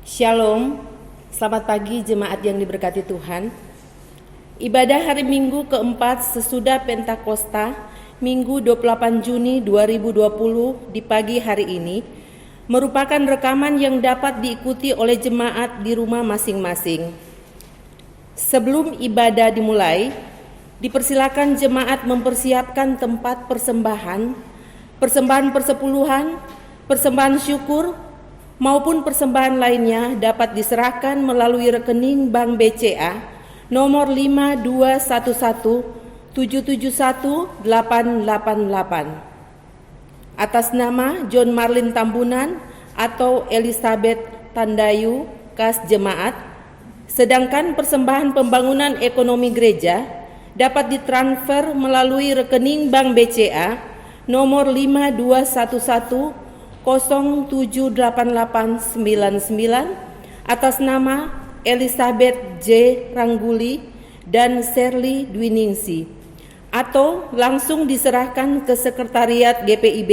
Shalom, selamat pagi jemaat yang diberkati Tuhan. Ibadah hari Minggu keempat sesudah Pentakosta, Minggu 28 Juni 2020 di pagi hari ini, merupakan rekaman yang dapat diikuti oleh jemaat di rumah masing-masing. Sebelum ibadah dimulai, dipersilakan jemaat mempersiapkan tempat persembahan, persembahan persepuluhan, persembahan syukur, maupun persembahan lainnya dapat diserahkan melalui rekening Bank BCA nomor 521771888 atas nama John Marlin Tambunan atau Elizabeth Tandayu kas jemaat, sedangkan persembahan pembangunan ekonomi gereja dapat ditransfer melalui rekening Bank BCA nomor 5211078899 atas nama Elizabeth J. Rangguli dan Shirley Dwiningsi, atau langsung diserahkan ke Sekretariat GPIB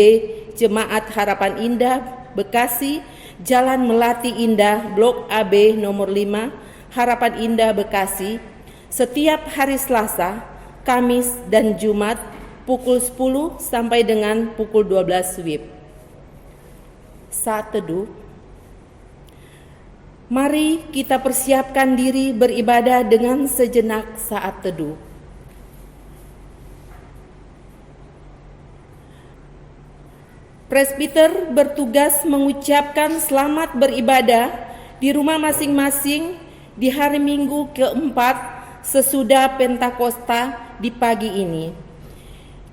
Jemaat Harapan Indah, Bekasi, Jalan Melati Indah, Blok AB nomor 5, Harapan Indah, Bekasi, setiap hari Selasa, Kamis, dan Jumat pukul 10 sampai dengan pukul 12 WIB. Saat teduh, mari kita persiapkan diri beribadah dengan sejenak saat teduh. Presbiter bertugas mengucapkan selamat beribadah di rumah masing-masing di hari Minggu keempat sesudah Pentakosta di pagi ini.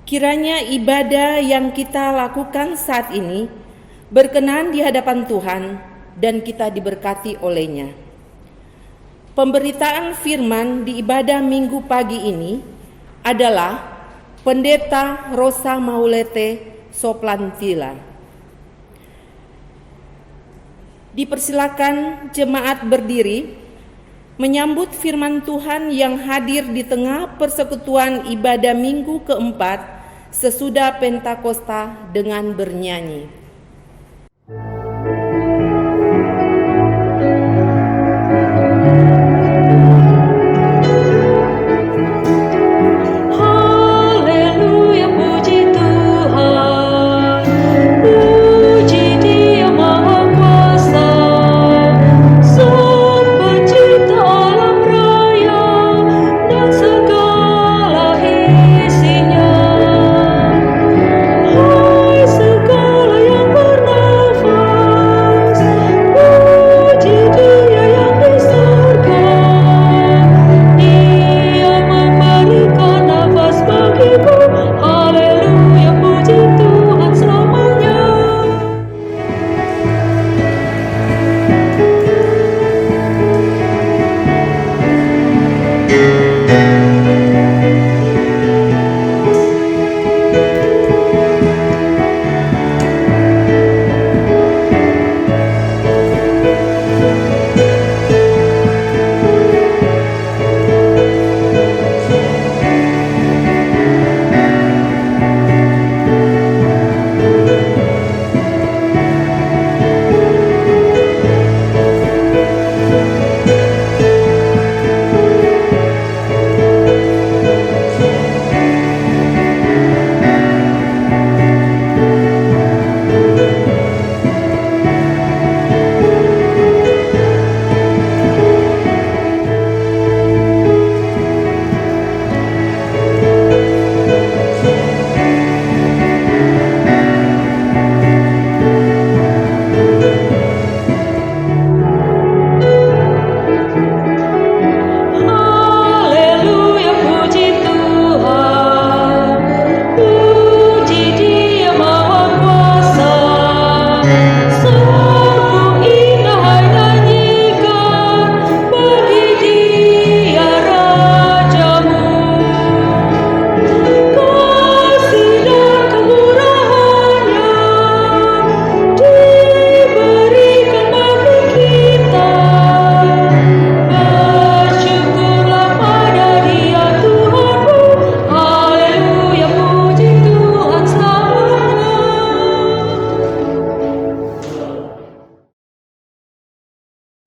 Kiranya ibadah yang kita lakukan saat ini berkenan di hadapan Tuhan dan kita diberkati olehnya. Pemberitaan firman di ibadah Minggu pagi ini adalah Pendeta Rosa Maulete Soplantila. Dipersilakan jemaat berdiri menyambut firman Tuhan yang hadir di tengah persekutuan ibadah Minggu keempat sesudah Pentakosta dengan bernyanyi. Segala yang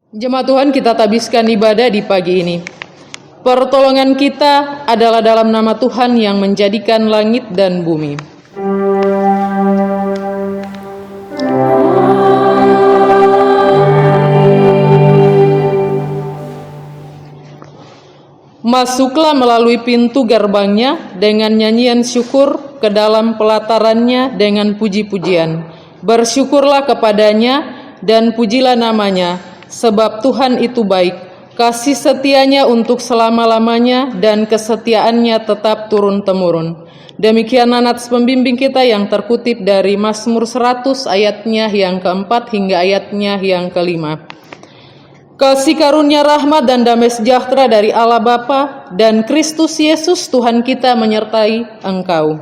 Jemaat Tuhan, kita tabiskan ibadah di pagi ini. Pertolongan kita adalah dalam nama Tuhan yang menjadikan langit dan bumi. Masuklah melalui pintu gerbangnya dengan nyanyian syukur, ke dalam pelatarannya dengan puji-pujian. Bersyukurlah kepadanya dan pujilah namanya, sebab Tuhan itu baik, kasih setianya untuk selama-lamanya dan kesetiaannya tetap turun-temurun. Demikian nats pembimbing kita yang terkutip dari Mazmur 100 ayatnya yang keempat hingga ayatnya yang kelima. Kasih karunia, rahmat dan damai sejahtera dari Allah Bapa dan Kristus Yesus Tuhan kita menyertai engkau.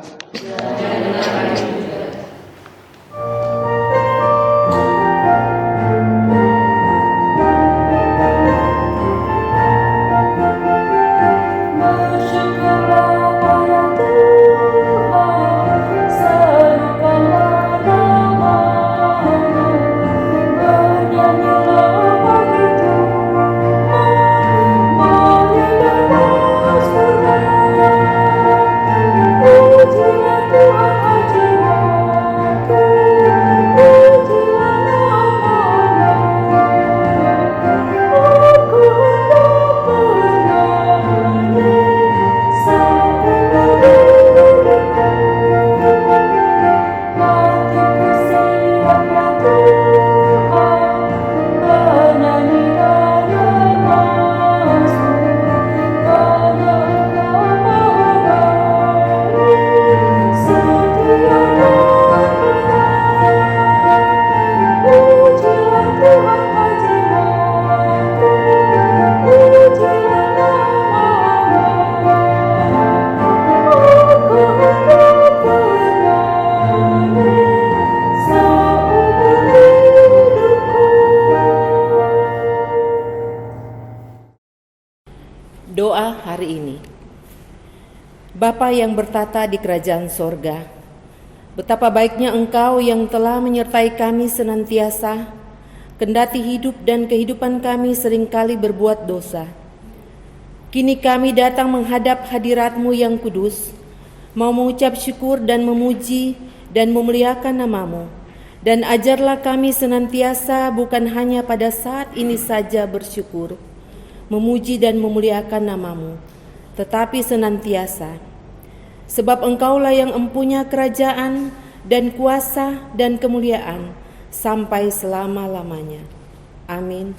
Doa hari ini. Bapa yang bertata di kerajaan sorga, betapa baiknya Engkau yang telah menyertai kami senantiasa, kendati hidup dan kehidupan kami seringkali berbuat dosa. Kini kami datang menghadap hadirat-Mu yang kudus, mau mengucap syukur dan memuji dan memuliakan nama-Mu. Dan ajarlah kami senantiasa bukan hanya pada saat ini saja bersyukur, memuji dan memuliakan nama-Mu, tetapi senantiasa. Sebab Engkaulah yang empunya kerajaan dan kuasa dan kemuliaan sampai selama-lamanya. Amin.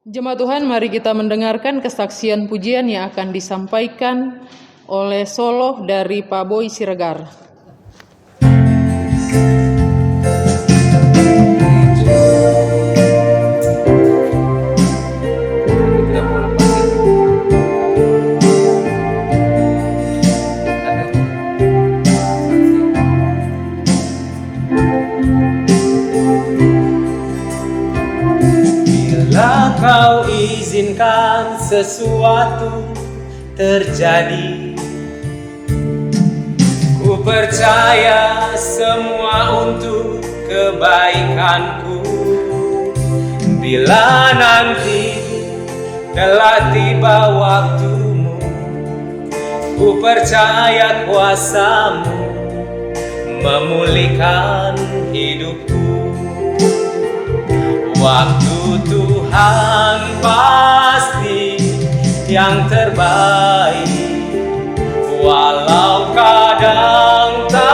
Jemaat Tuhan, mari kita mendengarkan kesaksian pujian yang akan disampaikan oleh solo dari Pak Boy Siregar. Kau izinkan sesuatu terjadi, ku percaya semua untuk kebaikanku. Bila nanti telah tiba waktumu, ku percaya kuasa-Mu memulihkan hidupku. Waktu Tuhan pasti yang terbaik, walau kadang tak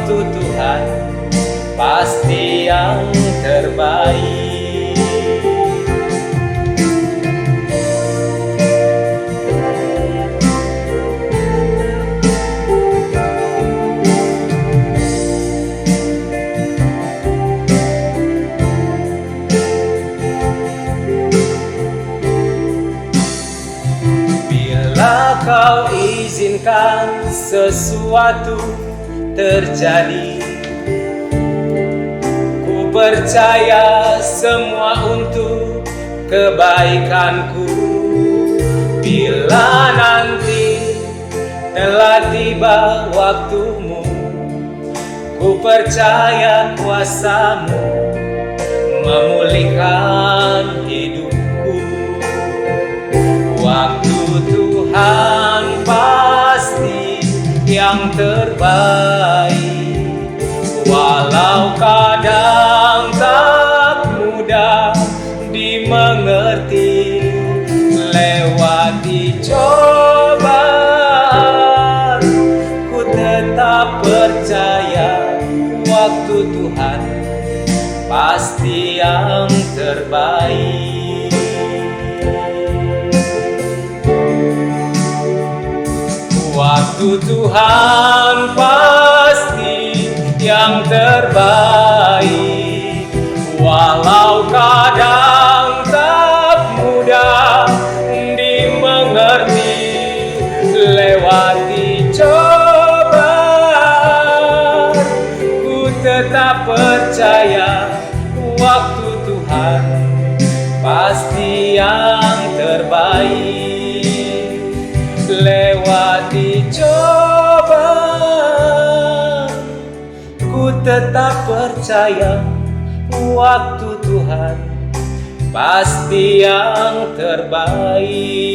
waktu Tuhan pasti yang terbaik. Bila kau izinkan sesuatu terjadi, ku percaya semua untuk kebaikanku. Bila nanti telah tiba waktumu, ku percaya kuasamu memulihkan hidupku. Waktu Tuhan pasti yang terbaik, walau kadang tak mudah dimengerti. Lewati cobaan, ku tetap percaya waktu Tuhan pasti yang terbaik. Waktu Tuhan pasti yang terbaik, walau kadang tak mudah dimengerti. Lewati cobaan, ku tetap percaya waktu Tuhan pasti yang terbaik. Lewati cobaan, ku tetap percaya waktu Tuhan pasti yang terbaik.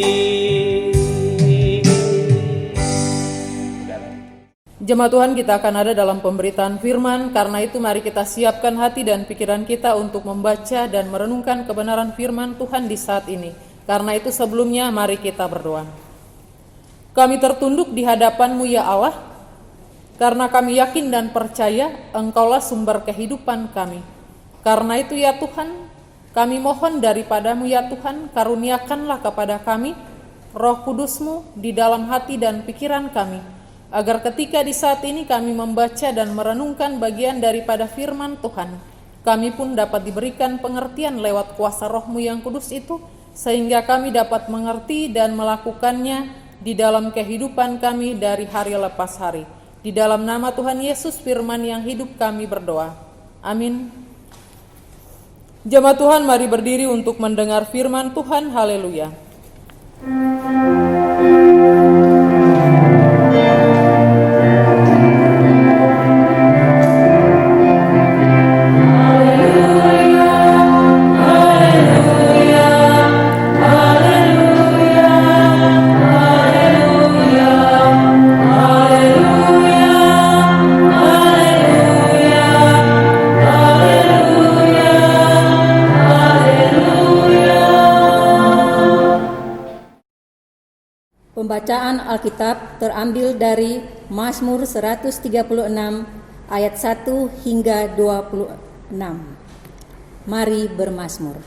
Jemaat Tuhan, kita akan ada dalam pemberitaan firman. Karena itu mari kita siapkan hati dan pikiran kita untuk membaca dan merenungkan kebenaran firman Tuhan di saat ini. Karena itu sebelumnya mari kita berdoa. Kami tertunduk di hadapan-Mu ya Allah, karena kami yakin dan percaya Engkaulah sumber kehidupan kami. Karena itu ya Tuhan, kami mohon daripada-Mu ya Tuhan, karuniakanlah kepada kami Roh Kudus-Mu di dalam hati dan pikiran kami, agar ketika di saat ini kami membaca dan merenungkan bagian daripada firman Tuhan, kami pun dapat diberikan pengertian lewat kuasa Roh-Mu yang kudus itu, sehingga kami dapat mengerti dan melakukannya di dalam kehidupan kami dari hari lepas hari. Di dalam nama Tuhan Yesus firman yang hidup kami berdoa. Amin. Jemaat Tuhan, mari berdiri untuk mendengar firman Tuhan. Haleluya. Pembacaan Alkitab terambil dari Mazmur 136 ayat 1 hingga 26. Mari bermazmur.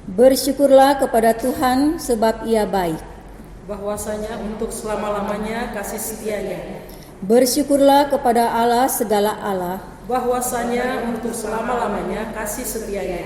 Bersyukurlah kepada Tuhan sebab Ia baik. Bahwasanya untuk selama-lamanya kasih setianya. Bersyukurlah kepada Allah segala Allah. Bahwasanya untuk selama-lamanya kasih setianya.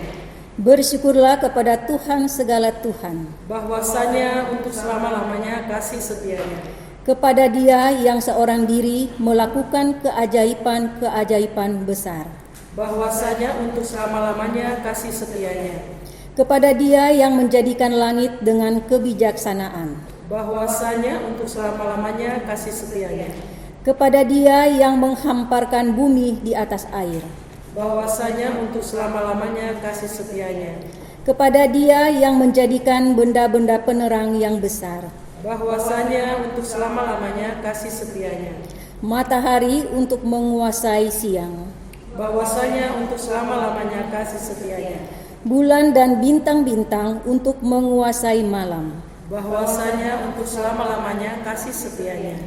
Bersyukurlah kepada Tuhan segala Tuhan. Bahwasanya untuk selama-lamanya kasih setianya. Kepada Dia yang seorang diri melakukan keajaiban-keajaiban besar. Bahwasanya untuk selama-lamanya kasih setianya. Kepada Dia yang menjadikan langit dengan kebijaksanaan. Bahwasanya untuk selama-lamanya kasih setianya. Kepada Dia yang menghamparkan bumi di atas air. Bahwasanya untuk selama-lamanya kasih setianya. Kepada Dia yang menjadikan benda-benda penerang yang besar. Bahwasanya untuk selama-lamanya kasih setianya. Matahari untuk menguasai siang. Bahwasanya untuk selama-lamanya kasih setianya. Bulan dan bintang-bintang untuk menguasai malam. Bahwasanya untuk selama-lamanya kasih setianya.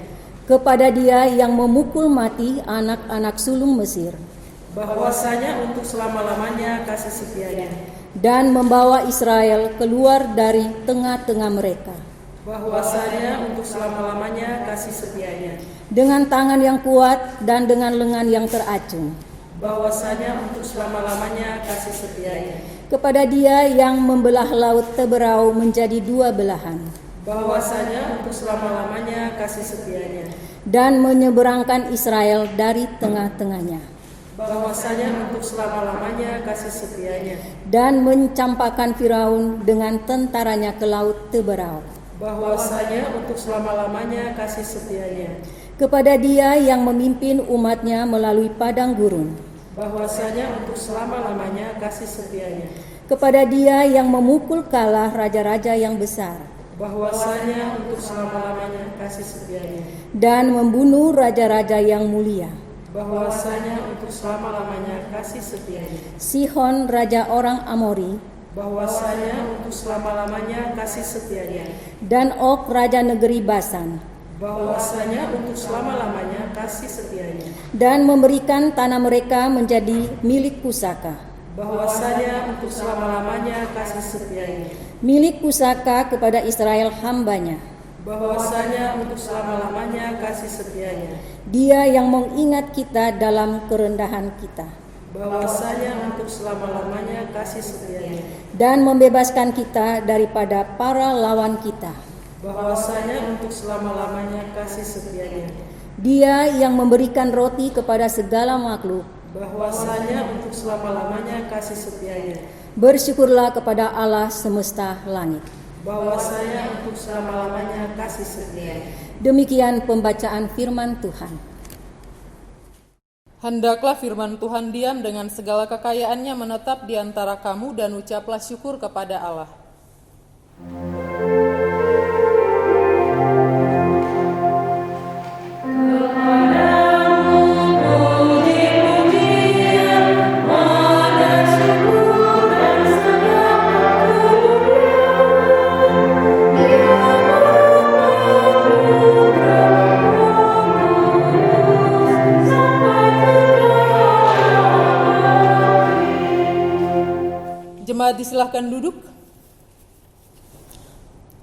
kepada Dia yang memukul mati anak-anak sulung Mesir bahwasanya untuk selama-lamanya kasih setianya, dan membawa Israel keluar dari tengah-tengah mereka bahwasanya untuk selama-lamanya kasih setianya, dengan tangan yang kuat dan dengan lengan yang teracung, bahwasanya untuk selama-lamanya kasih setianya, kepada Dia yang membelah laut Teberau menjadi dua belahan bahwasanya untuk selama-lamanya kasih setianya, dan menyeberangkan Israel dari tengah-tengahnya, bahwasanya untuk selama-lamanya kasih setianya, dan mencampakkan Firaun dengan tentaranya ke laut Teberau, bahwasanya untuk selama-lamanya kasih setianya, kepada Dia yang memimpin umatnya melalui padang gurun, bahwasanya untuk selama-lamanya kasih setianya, kepada Dia yang memukul kalah raja-raja yang besar bahwasanya untuk selama-lamanya kasih setianya, dan membunuh raja-raja yang mulia, bahwasanya untuk selama-lamanya kasih setianya, Sihon raja orang Amori, bahwasanya untuk selama-lamanya kasih setianya, dan Og raja negeri Basan, bahwasanya untuk selama-lamanya kasih setianya, dan memberikan tanah mereka menjadi milik pusaka, bahwasanya untuk selama-lamanya kasih setianya, milik pusaka kepada Israel hambanya, bahwasanya untuk selama-lamanya kasih setianya, Dia yang mengingat kita dalam kerendahan kita, bahwasanya untuk selama-lamanya kasih setianya, dan membebaskan kita daripada para lawan kita, bahwasanya untuk selama-lamanya kasih setianya, Dia yang memberikan roti kepada segala makhluk. bahwasanya untuk selama-lamanya kasih setianya, Bersyukurlah kepada Allah semesta langit. bahwasanya untuk selama-lamanya kasih setianya. Demikian pembacaan firman Tuhan. Hendaklah firman Tuhan diam dengan segala kekayaannya menetap di antara kamu dan ucaplah syukur kepada Allah. Jemaat disilahkan duduk.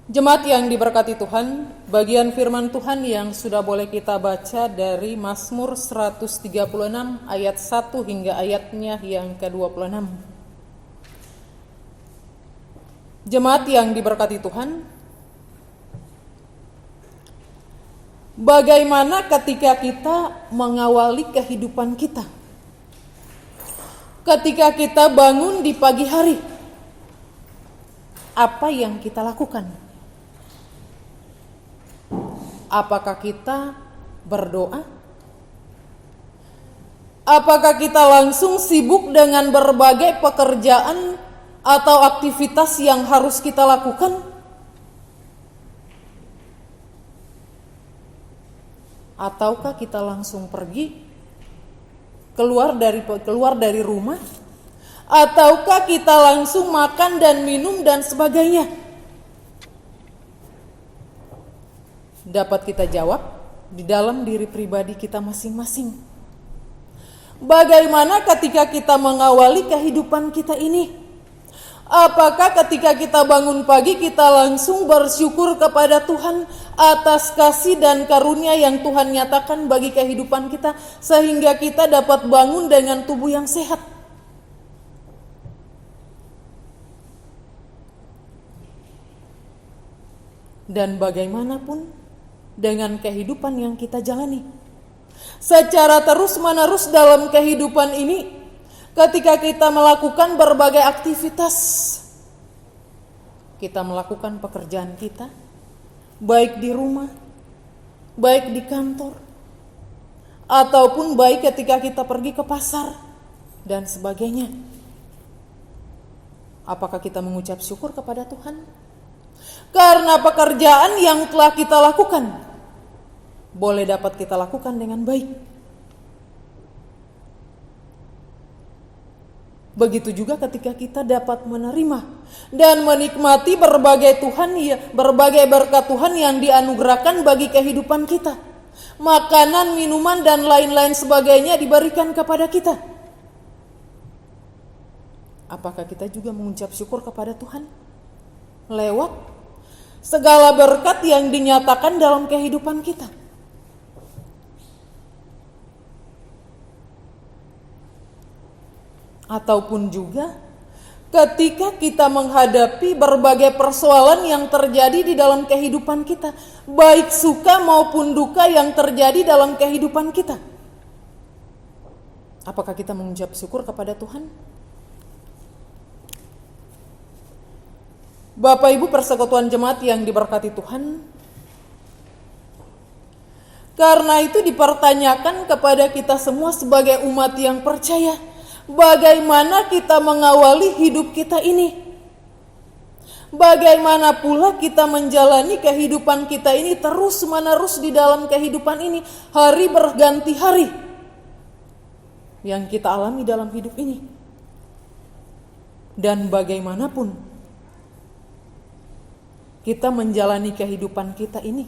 Jemaat yang diberkati Tuhan, bagian firman Tuhan yang sudah boleh kita baca dari Mazmur 136 ayat 1 hingga ayatnya yang ke-26. Jemaat yang diberkati Tuhan, bagaimana ketika kita mengawali kehidupan kita? Ketika kita bangun di pagi hari, apa yang kita lakukan? Apakah kita berdoa? Apakah kita langsung sibuk dengan berbagai pekerjaan atau aktivitas yang harus kita lakukan? Ataukah kita langsung pergi keluar dari rumah, ataukah kita langsung makan dan minum dan sebagainya? Dapat kita jawab di dalam diri pribadi kita masing-masing. Bagaimana ketika kita mengawali kehidupan kita ini? Apakah ketika kita bangun pagi kita langsung bersyukur kepada Tuhan atas kasih dan karunia yang Tuhan nyatakan bagi kehidupan kita sehingga kita dapat bangun dengan tubuh yang sehat? Dan bagaimanapun dengan kehidupan yang kita jalani secara terus-menerus dalam kehidupan ini, ketika kita melakukan berbagai aktivitas, kita melakukan pekerjaan kita, baik di rumah, baik di kantor, ataupun baik ketika kita pergi ke pasar dan sebagainya. Apakah kita mengucap syukur kepada Tuhan? Karena pekerjaan yang telah kita lakukan boleh dapat kita lakukan dengan baik. Begitu juga ketika kita dapat menerima dan menikmati berbagai berkat Tuhan yang dianugerahkan bagi kehidupan kita. makanan, minuman, dan lain-lain sebagainya diberikan kepada kita. Apakah kita juga mengucap syukur kepada Tuhan lewat segala berkat yang dinyatakan dalam kehidupan kita? Ataupun juga ketika kita menghadapi berbagai persoalan yang terjadi di dalam kehidupan kita, baik suka maupun duka yang terjadi dalam kehidupan kita, apakah kita mengucap syukur kepada Tuhan? Bapak Ibu persekutuan jemaat yang diberkati Tuhan, karena itu dipertanyakan kepada kita semua sebagai umat yang percaya, bagaimana kita mengawali hidup kita ini? Bagaimana pula kita menjalani kehidupan kita ini terus-menerus di dalam kehidupan ini, hari berganti hari yang kita alami dalam hidup ini? Dan bagaimanapun kita menjalani kehidupan kita ini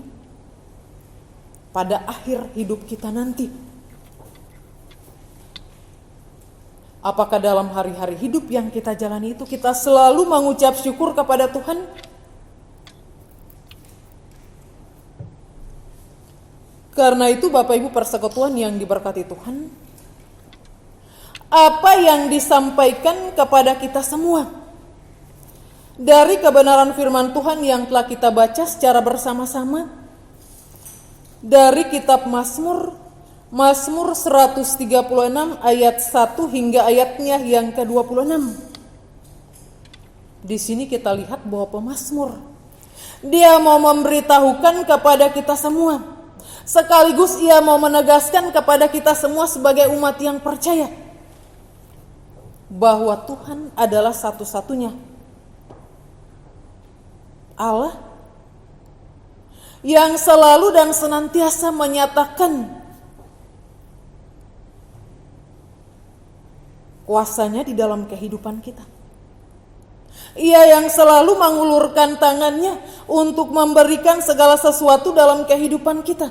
pada akhir hidup kita nanti. Apakah dalam hari-hari hidup yang kita jalani itu kita selalu mengucap syukur kepada Tuhan? Karena itu Bapak Ibu persekutuan yang diberkati Tuhan, apa yang disampaikan kepada kita semua dari kebenaran firman Tuhan yang telah kita baca secara bersama-sama dari kitab Mazmur 136 ayat 1 hingga ayatnya yang ke-26. Di sini kita lihat bahwa pemazmur dia mau memberitahukan kepada kita semua, sekaligus ia mau menegaskan kepada kita semua sebagai umat yang percaya bahwa Tuhan adalah satu-satunya Allah yang selalu dan senantiasa menyatakan kuasanya di dalam kehidupan kita. Ia yang selalu mengulurkan tangannya untuk memberikan segala sesuatu dalam kehidupan kita.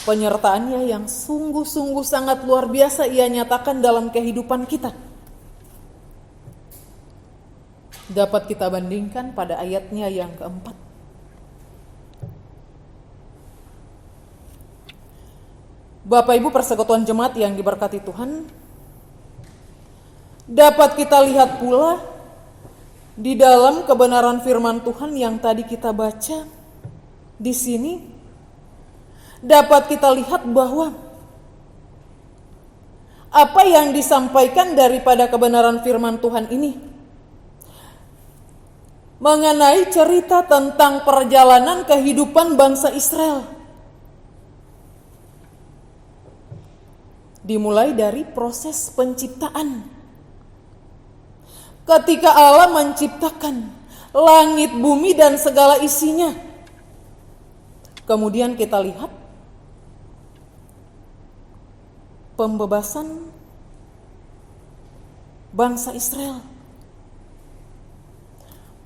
Penyertaannya yang sungguh-sungguh sangat luar biasa ia nyatakan dalam kehidupan kita. Dapat kita bandingkan pada ayatnya yang keempat. Bapak Ibu persekutuan jemaat yang diberkati Tuhan, dapat kita lihat pula di dalam kebenaran firman Tuhan yang tadi kita baca di sini, dapat kita lihat bahwa apa yang disampaikan daripada kebenaran firman Tuhan ini mengenai cerita tentang perjalanan kehidupan bangsa Israel. Dimulai dari proses penciptaan. Ketika Allah menciptakan langit, bumi, dan segala isinya. Kemudian kita lihat pembebasan bangsa Israel.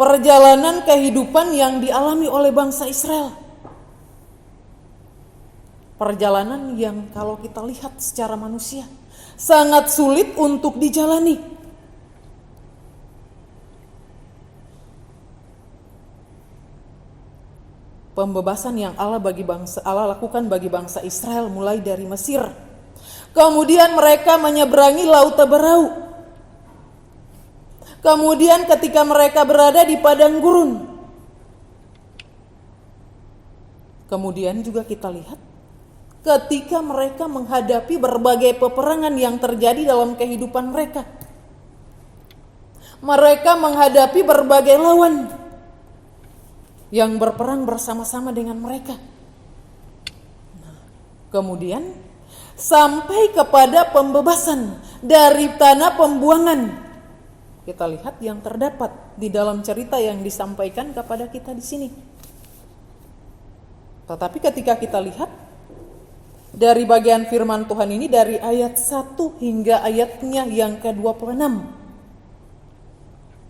Perjalanan kehidupan yang dialami oleh bangsa Israel. Perjalanan yang kalau kita lihat secara manusia sangat sulit untuk dijalani. Pembebasan yang Allah lakukan bagi bangsa Israel mulai dari Mesir. Kemudian mereka menyeberangi Laut Teberau. Kemudian ketika mereka berada di padang gurun. Kemudian juga kita lihat ketika mereka menghadapi berbagai peperangan yang terjadi dalam kehidupan mereka. Mereka menghadapi berbagai lawan yang berperang bersama-sama dengan mereka. Kemudian sampai kepada pembebasan dari tanah pembuangan. Kita lihat yang terdapat di dalam cerita yang disampaikan kepada kita di sini. Tetapi ketika kita lihat dari bagian firman Tuhan ini dari ayat 1 hingga ayatnya yang ke-26.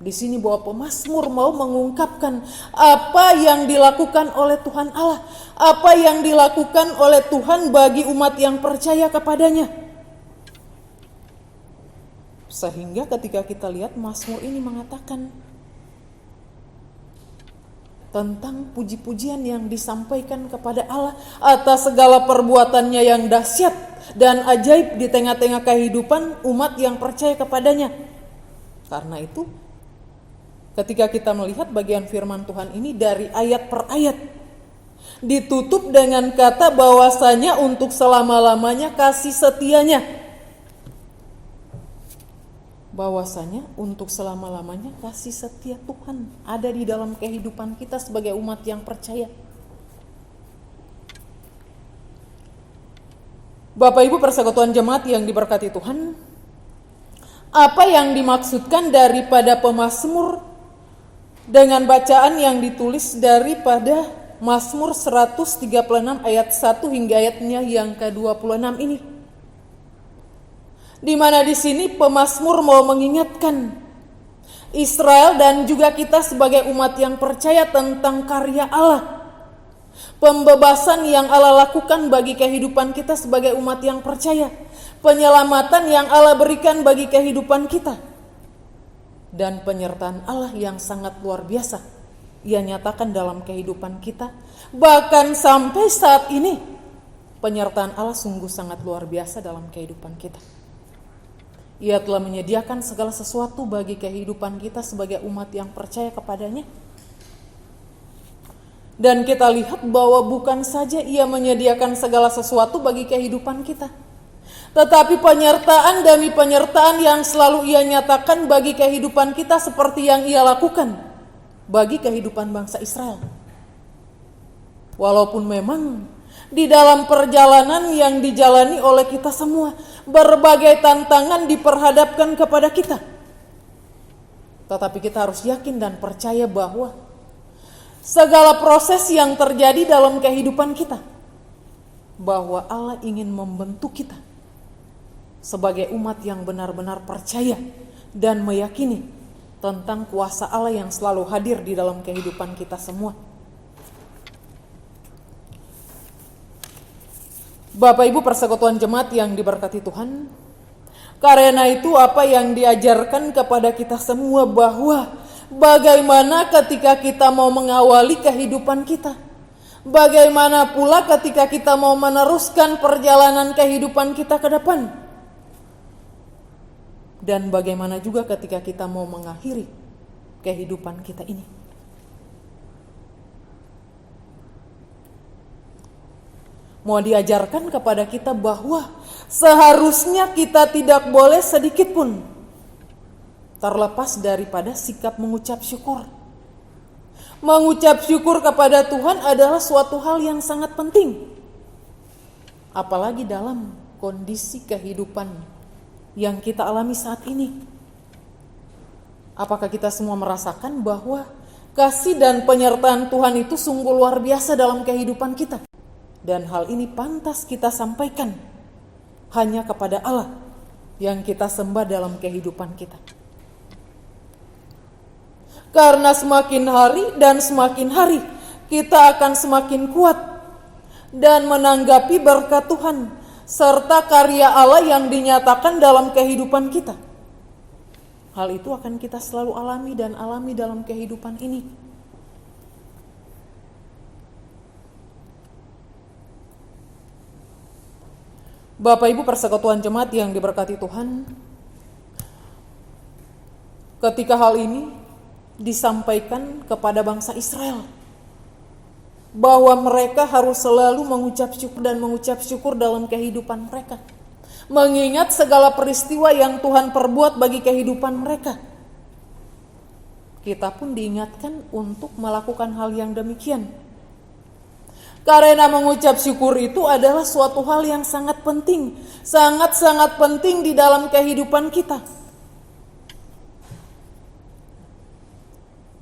Di sini bahwa pemazmur mau mengungkapkan apa yang dilakukan oleh Tuhan Allah, apa yang dilakukan oleh Tuhan bagi umat yang percaya kepadanya. Sehingga ketika kita lihat Mazmur ini mengatakan tentang puji-pujian yang disampaikan kepada Allah atas segala perbuatannya yang dahsyat dan ajaib di tengah-tengah kehidupan umat yang percaya kepadanya. Karena itu, ketika kita melihat bagian firman Tuhan ini dari ayat per ayat, ditutup dengan kata bahwasanya untuk selama-lamanya kasih setianya. Bahwasanya untuk selama-lamanya kasih setia Tuhan ada di dalam kehidupan kita sebagai umat yang percaya. Bapak Ibu persekutuan jemaat yang diberkati Tuhan, apa yang dimaksudkan daripada pemazmur dengan bacaan yang ditulis daripada Mazmur 136 ayat 1 hingga ayatnya yang ke-26 ini? Di mana di sini pemazmur mau mengingatkan Israel dan juga kita sebagai umat yang percaya tentang karya Allah, pembebasan yang Allah lakukan bagi kehidupan kita sebagai umat yang percaya, penyelamatan yang Allah berikan bagi kehidupan kita, dan penyertaan Allah yang sangat luar biasa Ia nyatakan dalam kehidupan kita. Bahkan sampai saat ini penyertaan Allah sungguh sangat luar biasa dalam kehidupan kita. Ia telah menyediakan segala sesuatu bagi kehidupan kita sebagai umat yang percaya kepadanya. Dan kita lihat bahwa bukan saja Ia menyediakan segala sesuatu bagi kehidupan kita, tetapi penyertaan demi penyertaan yang selalu Ia nyatakan bagi kehidupan kita seperti yang Ia lakukan bagi kehidupan bangsa Israel. Walaupun memang di dalam perjalanan yang dijalani oleh kita semua, berbagai tantangan diperhadapkan kepada kita. Tetapi kita harus yakin dan percaya bahwa segala proses yang terjadi dalam kehidupan kita, bahwa Allah ingin membentuk kita sebagai umat yang benar-benar percaya dan meyakini tentang kuasa Allah yang selalu hadir di dalam kehidupan kita semua. Bapak Ibu persekutuan jemaat yang diberkati Tuhan, karena itu apa yang diajarkan kepada kita semua bahwa bagaimana ketika kita mau mengawali kehidupan kita, bagaimana pula ketika kita mau meneruskan perjalanan kehidupan kita ke depan, dan bagaimana juga ketika kita mau mengakhiri kehidupan kita ini. Mau diajarkan kepada kita bahwa seharusnya kita tidak boleh sedikit pun terlepas daripada sikap mengucap syukur. Mengucap syukur kepada Tuhan adalah suatu hal yang sangat penting, apalagi dalam kondisi kehidupan yang kita alami saat ini. Apakah kita semua merasakan bahwa kasih dan penyertaan Tuhan itu sungguh luar biasa dalam kehidupan kita? Dan hal ini pantas kita sampaikan hanya kepada Allah yang kita sembah dalam kehidupan kita. Karena semakin hari dan semakin hari kita akan semakin kuat dan menanggapi berkat Tuhan serta karya Allah yang dinyatakan dalam kehidupan kita. Hal itu akan kita selalu alami dan alami dalam kehidupan ini. Bapak Ibu persekutuan jemaat yang diberkati Tuhan, ketika hal ini disampaikan kepada bangsa Israel, bahwa mereka harus selalu mengucap syukur dan mengucap syukur dalam kehidupan mereka, mengingat segala peristiwa yang Tuhan perbuat bagi kehidupan mereka. Kita pun diingatkan untuk melakukan hal yang demikian. Karena mengucap syukur itu adalah suatu hal yang sangat penting, sangat-sangat penting di dalam kehidupan kita.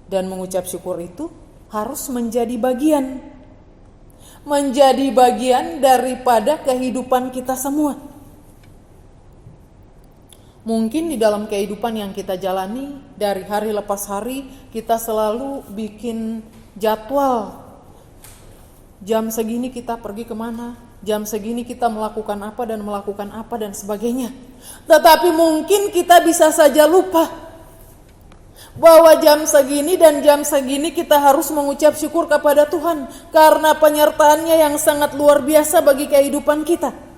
Dan mengucap syukur itu harus menjadi bagian daripada kehidupan kita semua. Mungkin di dalam kehidupan yang kita jalani, dari hari lepas hari, kita selalu bikin jadwal. Jam segini kita pergi kemana, jam segini kita melakukan apa dan sebagainya. Tetapi mungkin kita bisa saja lupa bahwa jam segini dan jam segini kita harus mengucap syukur kepada Tuhan karena penyertaannya yang sangat luar biasa bagi kehidupan kita.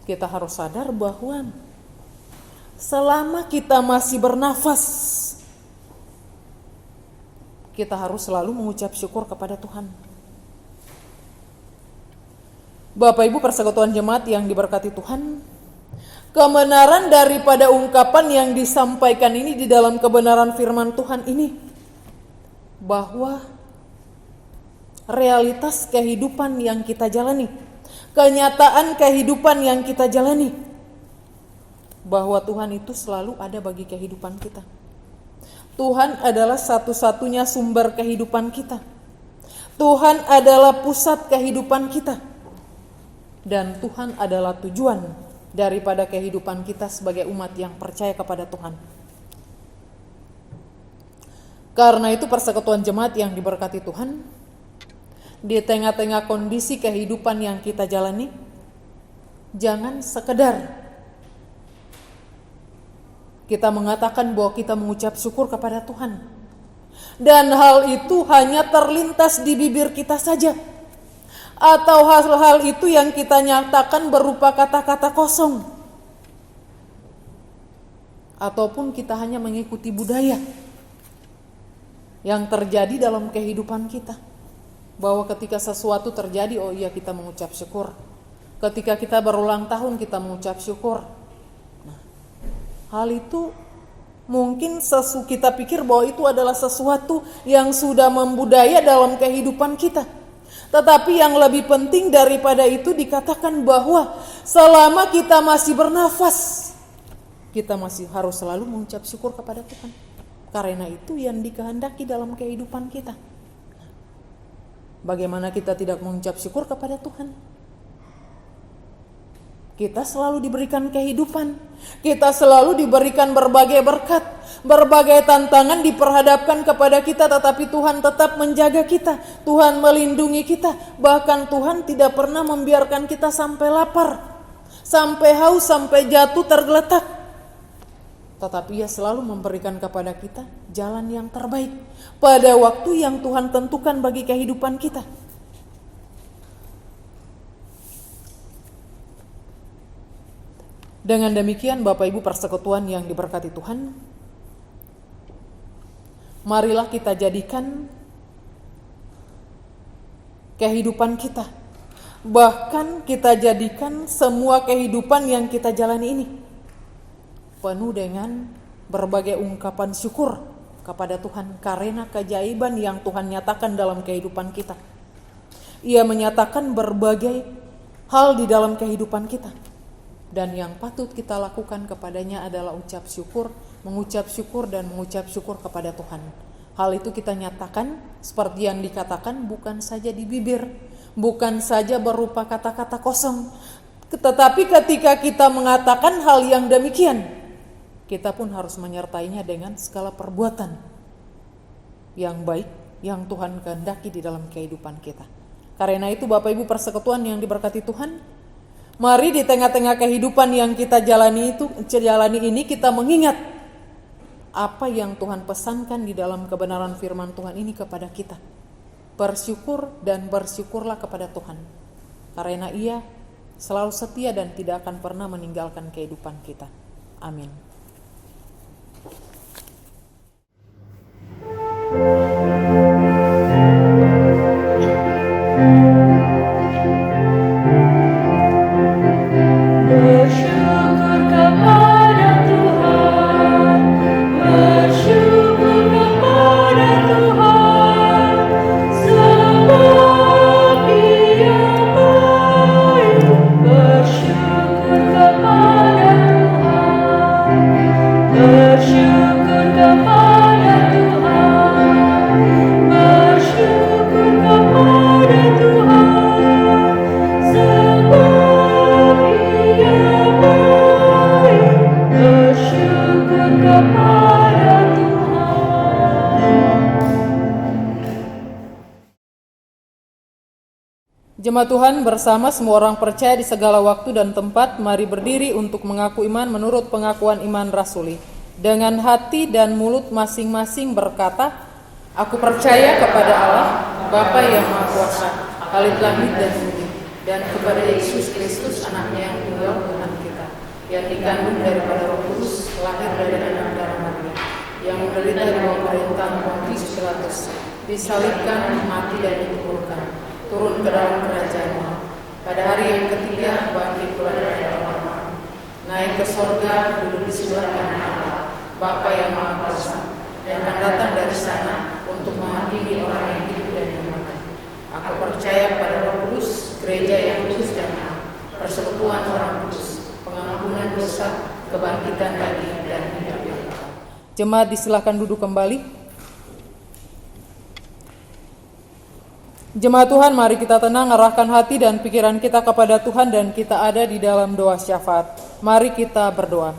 Kita harus sadar bahwa selama kita masih bernafas, kita harus selalu mengucap syukur kepada Tuhan. Bapak Ibu persekutuan jemaat yang diberkati Tuhan, kebenaran daripada ungkapan yang disampaikan ini di dalam kebenaran firman Tuhan ini, bahwa realitas kehidupan yang kita jalani, kenyataan kehidupan yang kita jalani, bahwa Tuhan itu selalu ada bagi kehidupan kita. Tuhan adalah satu-satunya sumber kehidupan kita. Tuhan adalah pusat kehidupan kita. Dan Tuhan adalah tujuan daripada kehidupan kita sebagai umat yang percaya kepada Tuhan. Karena itu persekutuan jemaat yang diberkati Tuhan, di tengah-tengah kondisi kehidupan yang kita jalani, jangan sekedar kita mengatakan bahwa kita mengucap syukur kepada Tuhan, dan hal itu hanya terlintas di bibir kita saja, atau hal-hal itu yang kita nyatakan berupa kata-kata kosong, ataupun kita hanya mengikuti budaya yang terjadi dalam kehidupan kita. Bahwa ketika sesuatu terjadi, oh iya kita mengucap syukur. Ketika kita berulang tahun kita mengucap syukur. Nah, hal itu mungkin kita pikir bahwa itu adalah sesuatu yang sudah membudaya dalam kehidupan kita. Tetapi yang lebih penting daripada itu dikatakan bahwa selama kita masih bernafas, kita masih harus selalu mengucap syukur kepada Tuhan. Karena itu yang dikehendaki dalam kehidupan kita. Bagaimana kita tidak mengucap syukur kepada Tuhan? Kita selalu diberikan kehidupan, kita selalu diberikan berbagai berkat, berbagai tantangan diperhadapkan kepada kita, tetapi Tuhan tetap menjaga kita, Tuhan melindungi kita. Bahkan Tuhan tidak pernah membiarkan kita sampai lapar, sampai haus, sampai jatuh tergeletak. Tetapi Ia selalu memberikan kepada kita jalan yang terbaik pada waktu yang Tuhan tentukan bagi kehidupan kita. Dengan demikian Bapak Ibu persekutuan yang diberkati Tuhan, marilah kita jadikan kehidupan kita, bahkan kita jadikan semua kehidupan yang kita jalani ini penuh dengan berbagai ungkapan syukur kepada Tuhan karena keajaiban yang Tuhan nyatakan dalam kehidupan kita. Ia menyatakan berbagai hal di dalam kehidupan kita, dan yang patut kita lakukan kepadanya adalah ucap syukur, mengucap syukur dan mengucap syukur kepada Tuhan. Hal itu kita nyatakan seperti yang dikatakan, bukan saja di bibir, bukan saja berupa kata-kata kosong, tetapi ketika kita mengatakan hal yang demikian, kita pun harus menyertainya dengan segala perbuatan yang baik yang Tuhan kehendaki di dalam kehidupan kita. Karena itu Bapak Ibu persekutuan yang diberkati Tuhan, mari di tengah-tengah kehidupan yang kita jalani ini kita mengingat apa yang Tuhan pesankan di dalam kebenaran firman Tuhan ini kepada kita. Bersyukur dan bersyukurlah kepada Tuhan, karena Ia selalu setia dan tidak akan pernah meninggalkan kehidupan kita. Amin. Jemaat Tuhan, bersama semua orang percaya di segala waktu dan tempat, mari berdiri untuk mengaku iman menurut pengakuan iman rasuli. Dengan hati dan mulut masing-masing berkata, aku percaya kepada Allah, Bapa yang Maha Kuasa, Khalik langit dan bumi, dan kepada Yesus Kristus, anaknya yang tunggal Tuhan kita, yang dikandung daripada Roh Kudus, lahir dari anak darah Maria, yang menderita di bawah pemerintahan Pontius Pilatus, disalibkan, mati dan dikuburkan, turun ke dalam kerajaan, pada hari yang ketiga bangkit pula dari dalam mati, naik ke sorga, duduk di sebelah kanan Allah, Bapa yang Maha Kuasa, dan akan datang dari sana untuk menghakimi orang yang hidup dan yang mati. Aku percaya pada Roh Kudus, gereja yang kudus dan am, persekutuan orang kudus, pengampunan dosa, kebangkitan daging dan hidup yang kekal. Jemaat disilakan duduk kembali. Jemaat Tuhan, mari kita tenang, arahkan hati dan pikiran kita kepada Tuhan, dan kita ada di dalam doa syafaat. Mari kita berdoa.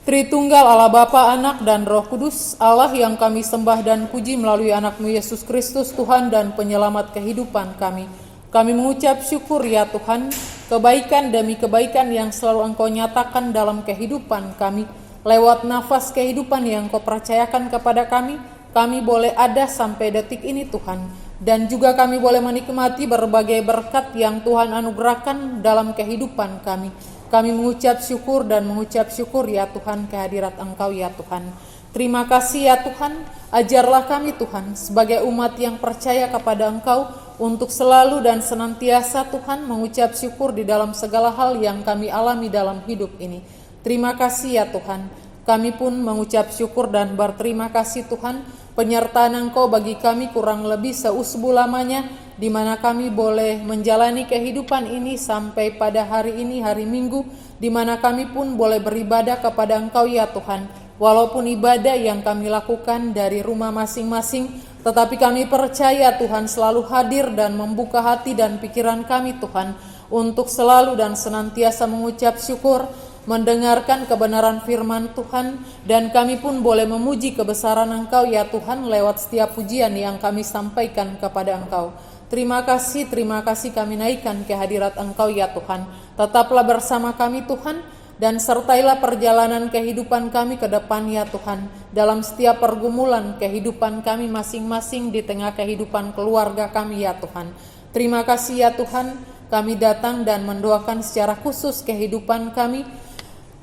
Tritunggal Allah Bapa, Anak, dan Roh Kudus, Allah yang kami sembah dan puji melalui anak-Mu Yesus Kristus, Tuhan dan penyelamat kehidupan kami. Kami mengucap syukur ya Tuhan, kebaikan demi kebaikan yang selalu Engkau nyatakan dalam kehidupan kami. Lewat nafas kehidupan yang Engkau percayakan kepada kami boleh ada sampai detik ini Tuhan. Dan juga kami boleh menikmati berbagai berkat yang Tuhan anugerahkan dalam kehidupan kami. Kami mengucap syukur dan mengucap syukur ya Tuhan kehadirat Engkau ya Tuhan. Terima kasih ya Tuhan, ajarlah kami Tuhan sebagai umat yang percaya kepada Engkau untuk selalu dan senantiasa Tuhan mengucap syukur di dalam segala hal yang kami alami dalam hidup ini. Terima kasih ya Tuhan, kami pun mengucap syukur dan berterima kasih Tuhan, penyertaan Engkau bagi kami kurang lebih seusbu lamanya, di mana kami boleh menjalani kehidupan ini sampai pada hari ini, hari Minggu, di mana kami pun boleh beribadah kepada Engkau ya Tuhan. Walaupun ibadah yang kami lakukan dari rumah masing-masing, tetapi kami percaya Tuhan selalu hadir dan membuka hati dan pikiran kami Tuhan, untuk selalu dan senantiasa mengucap syukur, mendengarkan kebenaran firman Tuhan, dan kami pun boleh memuji kebesaran Engkau ya Tuhan lewat setiap pujian yang kami sampaikan kepada Engkau. Terima kasih kami naikkan kehadirat Engkau ya Tuhan. Tetaplah bersama kami Tuhan, dan sertailah perjalanan kehidupan kami ke depan ya Tuhan, dalam setiap pergumulan kehidupan kami masing-masing di tengah kehidupan keluarga kami ya Tuhan. Terima kasih ya Tuhan, kami datang dan mendoakan secara khusus kehidupan kami,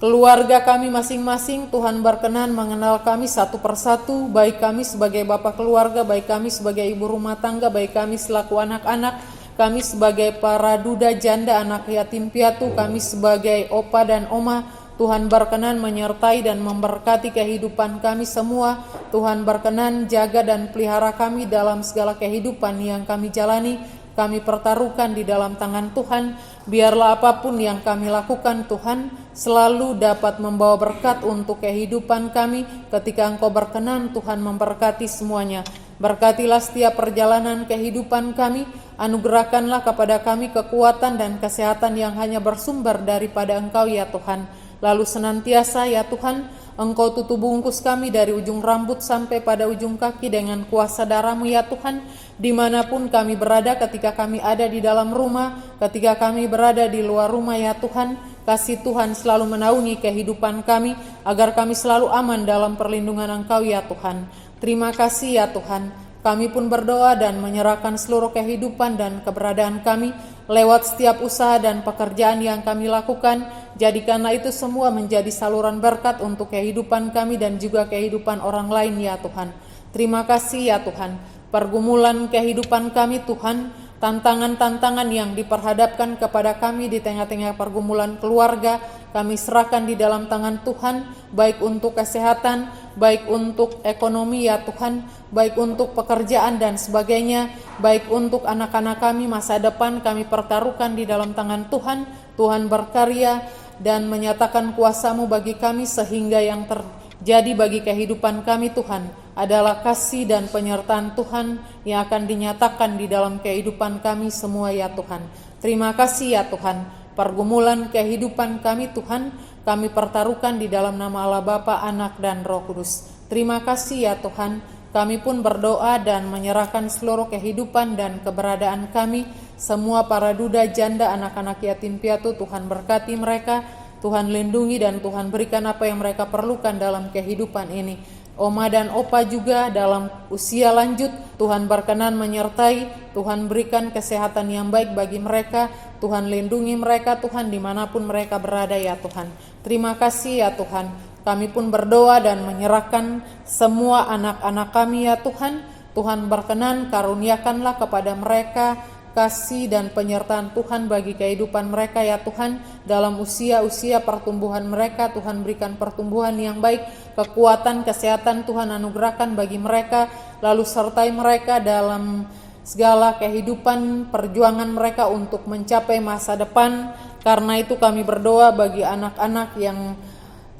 keluarga kami masing-masing. Tuhan berkenan mengenal kami satu persatu, baik kami sebagai bapa keluarga, baik kami sebagai ibu rumah tangga, baik kami selaku anak-anak, kami sebagai para duda janda, anak yatim piatu, kami sebagai opa dan oma. Tuhan berkenan menyertai dan memberkati kehidupan kami semua. Tuhan berkenan jaga dan pelihara kami dalam segala kehidupan yang kami jalani. Kami pertaruhkan di dalam tangan Tuhan. Biarlah apapun yang kami lakukan Tuhan selalu dapat membawa berkat untuk kehidupan kami. Ketika Engkau berkenan, Tuhan memberkati semuanya. Berkatilah setiap perjalanan kehidupan kami. Anugerahkanlah kepada kami kekuatan dan kesehatan yang hanya bersumber daripada Engkau ya Tuhan. Lalu senantiasa ya Tuhan, Engkau tutup bungkus kami dari ujung rambut sampai pada ujung kaki dengan kuasa darah-Mu ya Tuhan. Dimanapun kami berada, ketika kami ada di dalam rumah, ketika kami berada di luar rumah ya Tuhan, kasih Tuhan selalu menaungi kehidupan kami, agar kami selalu aman dalam perlindungan Engkau ya Tuhan. Terima kasih ya Tuhan. Kami pun berdoa dan menyerahkan seluruh kehidupan dan keberadaan kami lewat setiap usaha dan pekerjaan yang kami lakukan. Jadikanlah itu semua menjadi saluran berkat untuk kehidupan kami dan juga kehidupan orang lain ya Tuhan. Terima kasih ya Tuhan. Pergumulan kehidupan kami Tuhan, tantangan-tantangan yang diperhadapkan kepada kami di tengah-tengah pergumulan keluarga, kami serahkan di dalam tangan Tuhan, baik untuk kesehatan, baik untuk ekonomi ya Tuhan, baik untuk pekerjaan dan sebagainya, baik untuk anak-anak kami masa depan, kami pertaruhkan di dalam tangan Tuhan. Tuhan berkarya dan menyatakan kuasa-Mu bagi kami, sehingga yang terjadi bagi kehidupan kami Tuhan adalah kasih dan penyertaan Tuhan yang akan dinyatakan di dalam kehidupan kami semua ya Tuhan. Terima kasih ya Tuhan. Pergumulan kehidupan kami Tuhan, kami pertaruhkan di dalam nama Allah Bapa, Anak, dan Roh Kudus. Terima kasih ya Tuhan. kami pun berdoa dan menyerahkan seluruh kehidupan dan keberadaan kami, semua para duda, janda, anak-anak yatim piatu. Tuhan berkati mereka, Tuhan lindungi, dan Tuhan berikan apa yang mereka perlukan dalam kehidupan ini. Oma dan opa juga dalam usia lanjut, Tuhan berkenan menyertai, Tuhan berikan kesehatan yang baik bagi mereka, Tuhan lindungi mereka, Tuhan dimanapun mereka berada ya Tuhan. Terima kasih ya Tuhan. Kami pun berdoa dan menyerahkan semua anak-anak kami ya Tuhan. Tuhan berkenan karuniakanlah kepada mereka kasih dan penyertaan Tuhan bagi kehidupan mereka ya Tuhan. Dalam usia-usia pertumbuhan mereka, Tuhan berikan pertumbuhan yang baik, kekuatan, kesehatan Tuhan anugerahkan bagi mereka. Lalu sertai mereka dalam segala kehidupan perjuangan mereka untuk mencapai masa depan. Karena itu kami berdoa bagi anak-anak yang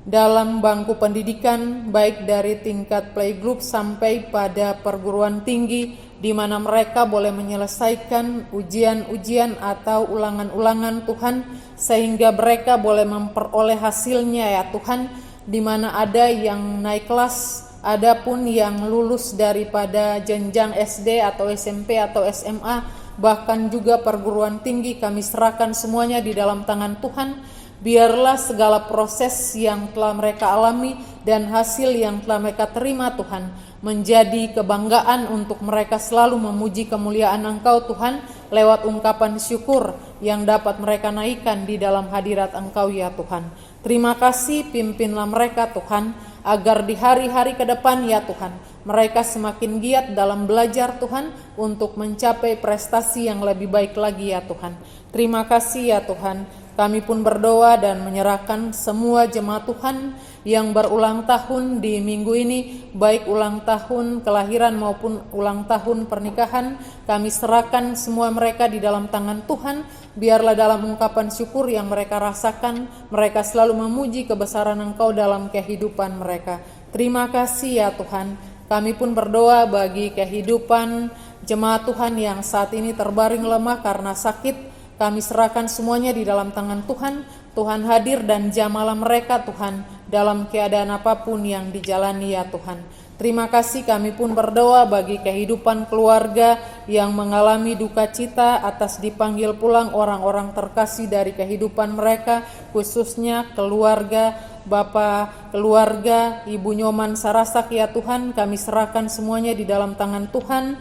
dalam bangku pendidikan, baik dari tingkat playgroup sampai pada perguruan tinggi, di mana mereka boleh menyelesaikan ujian-ujian atau ulangan-ulangan Tuhan, sehingga mereka boleh memperoleh hasilnya ya Tuhan, di mana ada yang naik kelas, ada pun yang lulus daripada jenjang SD atau SMP atau SMA, bahkan juga perguruan tinggi. Kami serahkan semuanya di dalam tangan Tuhan. Biarlah segala proses yang telah mereka alami dan hasil yang telah mereka terima Tuhan menjadi kebanggaan untuk mereka selalu memuji kemuliaan Engkau Tuhan lewat ungkapan syukur yang dapat mereka naikkan di dalam hadirat Engkau ya Tuhan. Terima kasih, pimpinlah mereka Tuhan, agar di hari-hari ke depan ya Tuhan mereka semakin giat dalam belajar Tuhan untuk mencapai prestasi yang lebih baik lagi ya Tuhan. Terima kasih ya Tuhan. Kami pun berdoa dan menyerahkan semua jemaat Tuhan yang berulang tahun di minggu ini, baik ulang tahun kelahiran maupun ulang tahun pernikahan. Kami serahkan semua mereka di dalam tangan Tuhan. Biarlah dalam ungkapan syukur yang mereka rasakan, mereka selalu memuji kebesaran Engkau dalam kehidupan mereka. Terima kasih ya Tuhan. Kami pun berdoa bagi kehidupan jemaat Tuhan yang saat ini terbaring lemah karena sakit. Kami serahkan semuanya di dalam tangan Tuhan. Tuhan hadir dan jamalah mereka Tuhan dalam keadaan apapun yang dijalani ya Tuhan. Terima kasih. Kami pun berdoa bagi kehidupan keluarga yang mengalami duka cita atas dipanggil pulang orang-orang terkasih dari kehidupan mereka, khususnya keluarga Bapak keluarga Ibu Nyoman Sarasak ya Tuhan. Kami serahkan semuanya di dalam tangan Tuhan.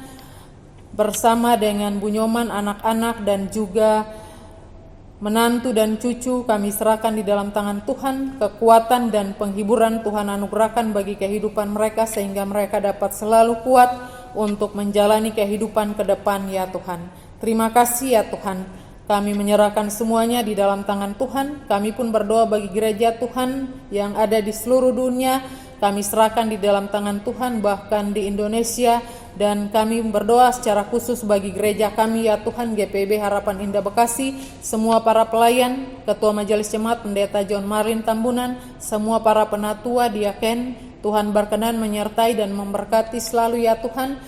Bersama dengan Bu Nyoman, anak-anak dan juga menantu dan cucu, kami serahkan di dalam tangan Tuhan. Kekuatan dan penghiburan Tuhan anugerahkan bagi kehidupan mereka sehingga mereka dapat selalu kuat untuk menjalani kehidupan ke depan ya Tuhan. Terima kasih ya Tuhan. Kami menyerahkan semuanya di dalam tangan Tuhan. Kami pun berdoa bagi gereja Tuhan yang ada di seluruh dunia. Kami serahkan di dalam tangan Tuhan, bahkan di Indonesia. Dan kami berdoa secara khusus bagi gereja kami ya Tuhan, GPB Harapan Indah Bekasi, semua para pelayan, Ketua Majelis Jemaat Pendeta John Marlin Tambunan, semua para penatua, diaken, Tuhan berkenan menyertai dan memberkati selalu ya Tuhan,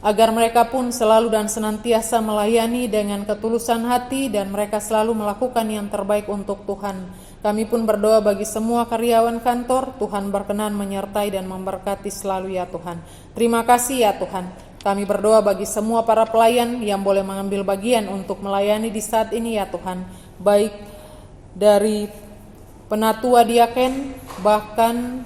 agar mereka pun selalu dan senantiasa melayani dengan ketulusan hati dan mereka selalu melakukan yang terbaik untuk Tuhan. Kami pun berdoa bagi semua karyawan kantor, Tuhan berkenan menyertai dan memberkati selalu ya Tuhan. Terima kasih ya Tuhan. Kami berdoa bagi semua para pelayan yang boleh mengambil bagian untuk melayani di saat ini ya Tuhan. Baik dari penatua diaken, bahkan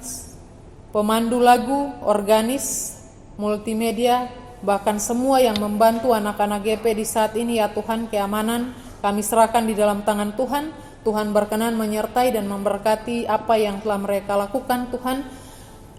pemandu lagu, organis, multimedia, bahkan semua yang membantu anak-anak GP di saat ini ya Tuhan, keamanan, kami serahkan di dalam tangan Tuhan. Tuhan berkenan menyertai dan memberkati apa yang telah mereka lakukan Tuhan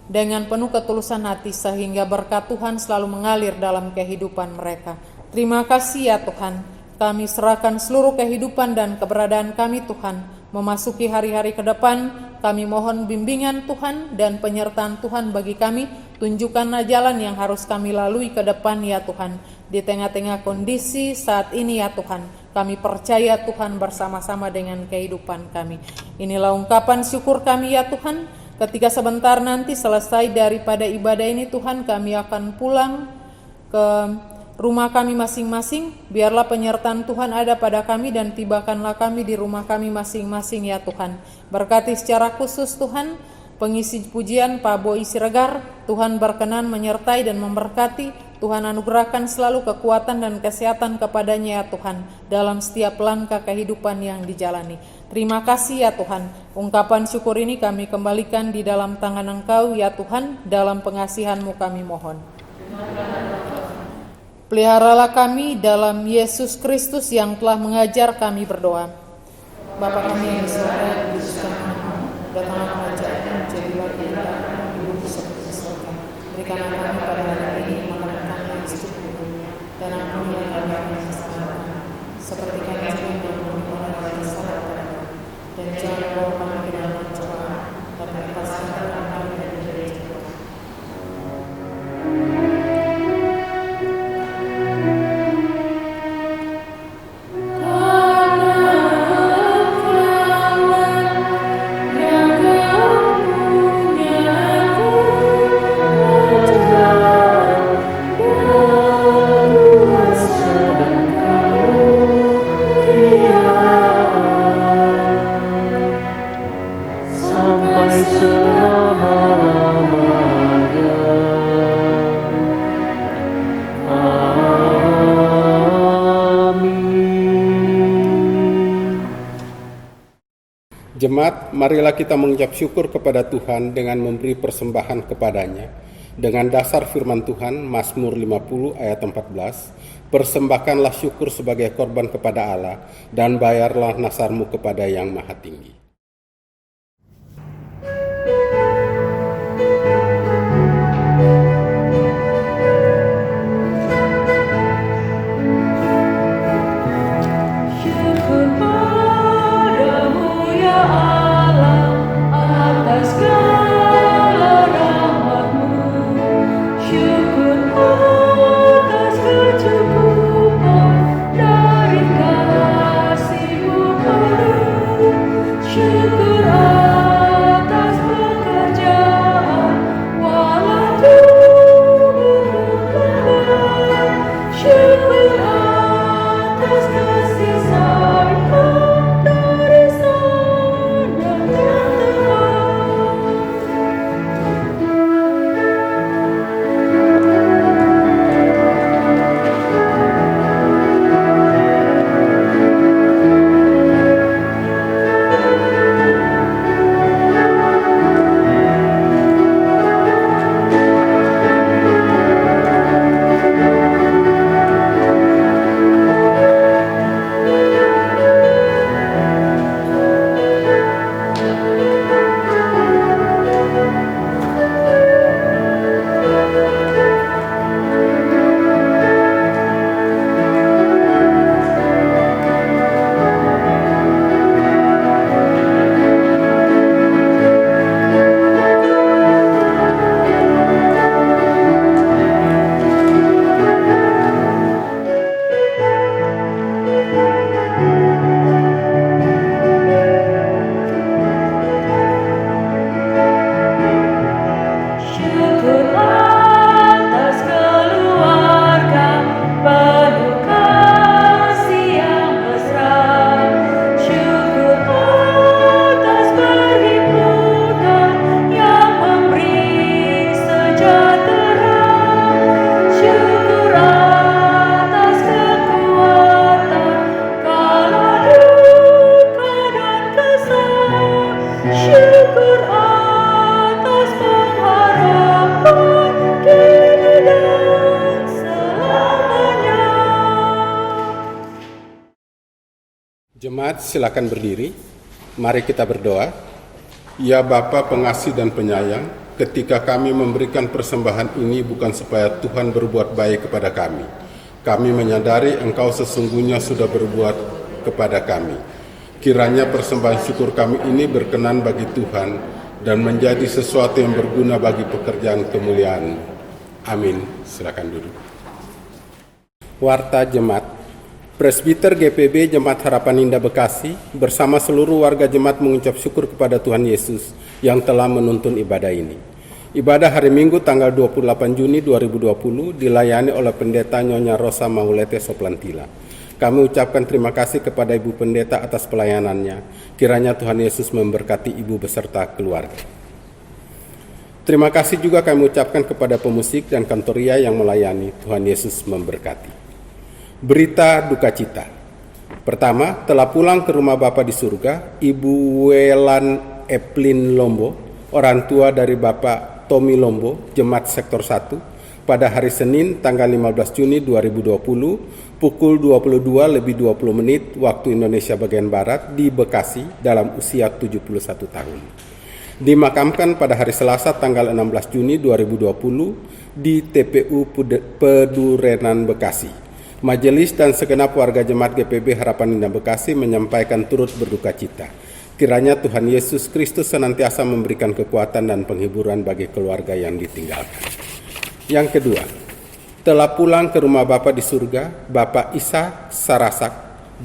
dengan penuh ketulusan hati sehingga berkat Tuhan selalu mengalir dalam kehidupan mereka. Terima kasih ya Tuhan. Kami serahkan seluruh kehidupan dan keberadaan kami Tuhan memasuki hari-hari ke depan. Kami mohon bimbingan Tuhan dan penyertaan Tuhan bagi kami. Tunjukkanlah jalan yang harus kami lalui ke depan ya Tuhan. Di tengah-tengah kondisi saat ini ya Tuhan, kami percaya Tuhan bersama-sama dengan kehidupan kami. Inilah ungkapan syukur kami ya Tuhan. Ketika sebentar nanti selesai daripada ibadah ini Tuhan, kami akan pulang ke rumah kami masing-masing. Biarlah penyertaan Tuhan ada pada kami dan tibakanlah kami di rumah kami masing-masing ya Tuhan. Berkati secara khusus Tuhan Pengisi pujian Pak Boy Siregar, Tuhan berkenan menyertai dan memberkati. Tuhan anugerahkan selalu kekuatan dan kesehatan kepadanya ya Tuhan, dalam setiap langkah kehidupan yang dijalani. Terima kasih ya Tuhan. Ungkapan syukur ini kami kembalikan di dalam tangan Engkau ya Tuhan, dalam pengasihan-Mu kami mohon. Peliharalah kami dalam Yesus Kristus yang telah mengajar kami berdoa. Bapa kami yang di surga, dikuduskan nama-Mu, datanglah kerajaan-Mu, jadilah kehendakmu di bumi seperti di surga. Berikanlah kami pada hari ini makanan kami yang secukupnya, dan ampunilah kami akan kesalahan kami, seperti kami juga mengampuni orang yang bersalah kepada kami. Dan jangan bawa kami ke dalam pencobaan, tapi lepaskanlah kami dari jahat. Jemaat, marilah kita mengucap syukur kepada Tuhan dengan memberi persembahan kepadanya. Dengan dasar firman Tuhan, Mazmur 50 ayat 14, persembahkanlah syukur sebagai korban kepada Allah, dan bayarlah nasarmu kepada Yang Maha Tinggi. Jemaat, silakan berdiri. Mari kita berdoa. Ya Bapa pengasih dan penyayang, ketika kami memberikan persembahan ini bukan supaya Tuhan berbuat baik kepada kami. Kami menyadari Engkau sesungguhnya sudah berbuat kepada kami. Kiranya persembahan syukur kami ini berkenan bagi Tuhan dan menjadi sesuatu yang berguna bagi pekerjaan kemuliaan. Amin. Silakan duduk. Warta Jemaat. Presbiter GPB Jemaat Harapan Indah Bekasi bersama seluruh warga jemaat mengucap syukur kepada Tuhan Yesus yang telah menuntun ibadah ini. Ibadah hari Minggu tanggal 28 Juni 2020 dilayani oleh Pendeta Nyonya Rosa Maulete Soplantila. Kami ucapkan terima kasih kepada Ibu Pendeta atas pelayanannya. Kiranya Tuhan Yesus memberkati Ibu beserta keluarga. Terima kasih juga kami ucapkan kepada pemusik dan kantoria yang melayani. Tuhan Yesus memberkati. Berita duka cita. Pertama, telah pulang ke rumah Bapa di surga, Ibu Welan Eplin Lombo, orang tua dari Bapak Tommy Lombo, Jemaat Sektor 1, pada hari Senin tanggal 15 Juni 2020 pukul 22:20 waktu Indonesia bagian Barat di Bekasi dalam usia 71 tahun. Dimakamkan pada hari Selasa tanggal 16 Juni 2020 di TPU Pedurenan Bekasi. Majelis dan segenap warga Jemaat GPB Harapan Indah Bekasi menyampaikan turut berduka cita. Kiranya Tuhan Yesus Kristus senantiasa memberikan kekuatan dan penghiburan bagi keluarga yang ditinggalkan. Yang kedua, telah pulang ke rumah Bapa di surga, Bapak Isa Sarasak,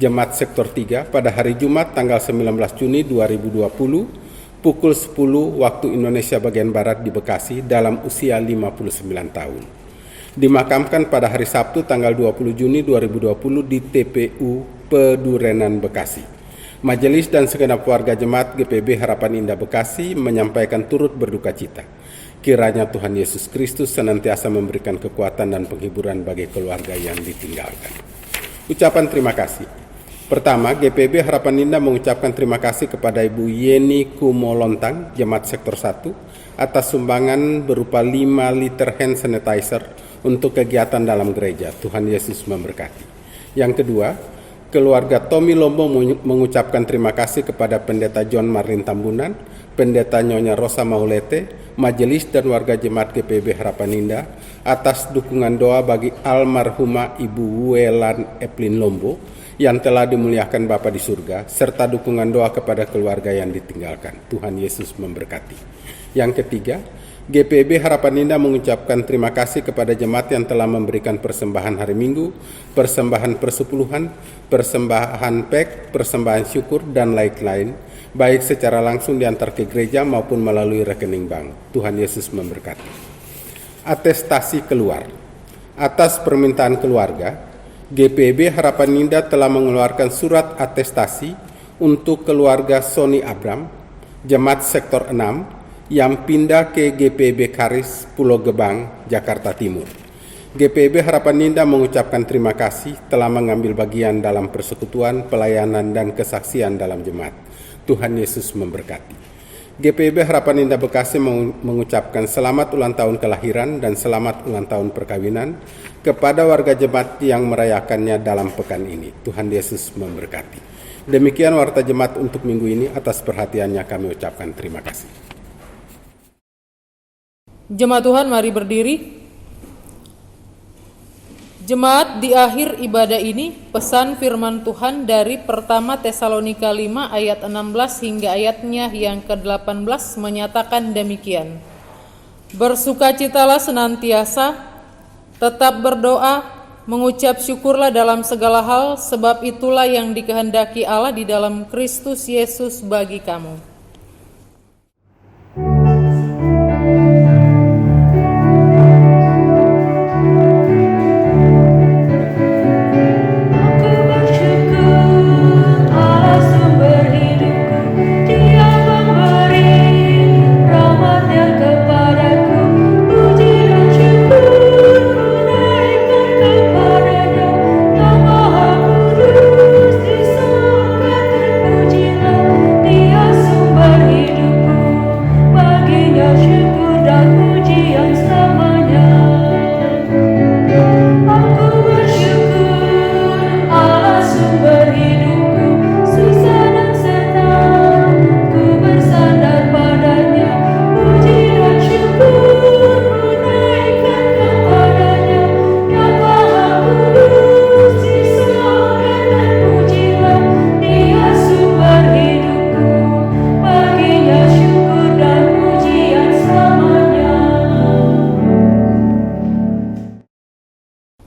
Jemaat Sektor 3 pada hari Jumat tanggal 19 Juni 2020 pukul 10 waktu Indonesia bagian Barat di Bekasi dalam usia 59 tahun. Dimakamkan pada hari Sabtu tanggal 20 Juni 2020 di TPU Pedurenan Bekasi. Majelis dan segenap warga Jemaat GPB Harapan Indah Bekasi menyampaikan turut berduka cita. Kiranya Tuhan Yesus Kristus senantiasa memberikan kekuatan dan penghiburan bagi keluarga yang ditinggalkan. Ucapan terima kasih. Pertama, GPB Harapan Indah mengucapkan terima kasih kepada Ibu Yeni Kumolontang, Jemaat Sektor 1, atas sumbangan berupa 5 liter hand sanitizer untuk kegiatan dalam gereja. Tuhan Yesus memberkati. Yang kedua, keluarga Tommy Lombo mengucapkan terima kasih kepada Pendeta John Marlin Tambunan, Pendeta Nyonya Rosa Maulete, Majelis dan warga Jemaat GPB Harapan Indah atas dukungan doa bagi almarhumah Ibu Welan Eplin Lombo yang telah dimuliakan Bapa di surga, serta dukungan doa kepada keluarga yang ditinggalkan. Tuhan Yesus memberkati. Yang ketiga, GPB Harapan Indah mengucapkan terima kasih kepada jemaat yang telah memberikan persembahan hari Minggu, persembahan persepuluhan, persembahan PEK, persembahan syukur, dan lain-lain, baik secara langsung diantar ke gereja maupun melalui rekening bank. Tuhan Yesus memberkati. Atestasi keluar. Atas permintaan keluarga, GPB Harapan Indah telah mengeluarkan surat atestasi untuk keluarga Sony Abram, Jemaat Sektor 6, yang pindah ke GPB Karis, Pulau Gebang, Jakarta Timur. GPB Harapan Indah mengucapkan terima kasih telah mengambil bagian dalam persekutuan, pelayanan, dan kesaksian dalam jemaat. Tuhan Yesus memberkati. GPB Harapan Indah Bekasi mengucapkan selamat ulang tahun kelahiran dan selamat ulang tahun perkawinan kepada warga jemaat yang merayakannya dalam pekan ini. Tuhan Yesus memberkati. Demikian warta jemaat untuk minggu ini. Atas perhatiannya kami ucapkan terima kasih. Jemaat Tuhan, mari berdiri. Jemaat, di akhir ibadah ini, pesan firman Tuhan dari pertama Tesalonika 5 ayat 16 hingga ayatnya yang ke-18 menyatakan demikian. Bersukacitalah senantiasa, tetap berdoa, mengucap syukurlah dalam segala hal, sebab itulah yang dikehendaki Allah di dalam Kristus Yesus bagi kamu.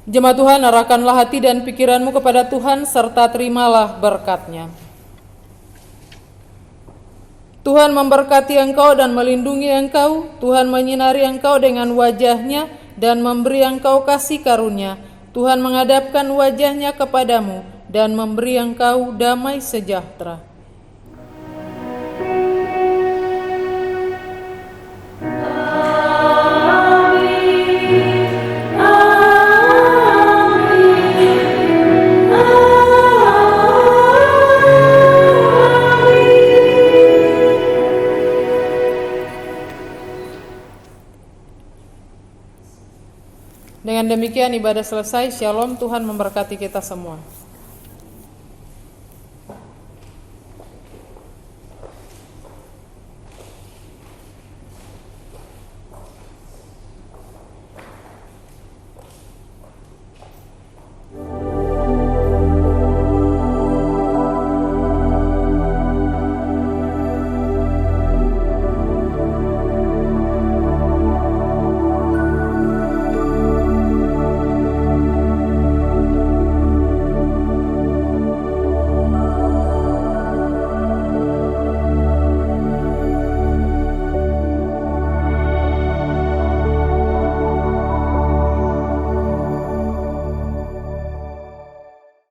Jemaat Tuhan, arahkanlah hati dan pikiranmu kepada Tuhan, serta terimalah berkat-Nya. Tuhan memberkati engkau dan melindungi engkau. Tuhan menyinari engkau dengan wajah-Nya dan memberi engkau kasih karunia. Tuhan menghadapkan wajah-Nya kepadamu dan memberi engkau damai sejahtera. demikian ibadah selesai. Shalom, Tuhan memberkati kita semua.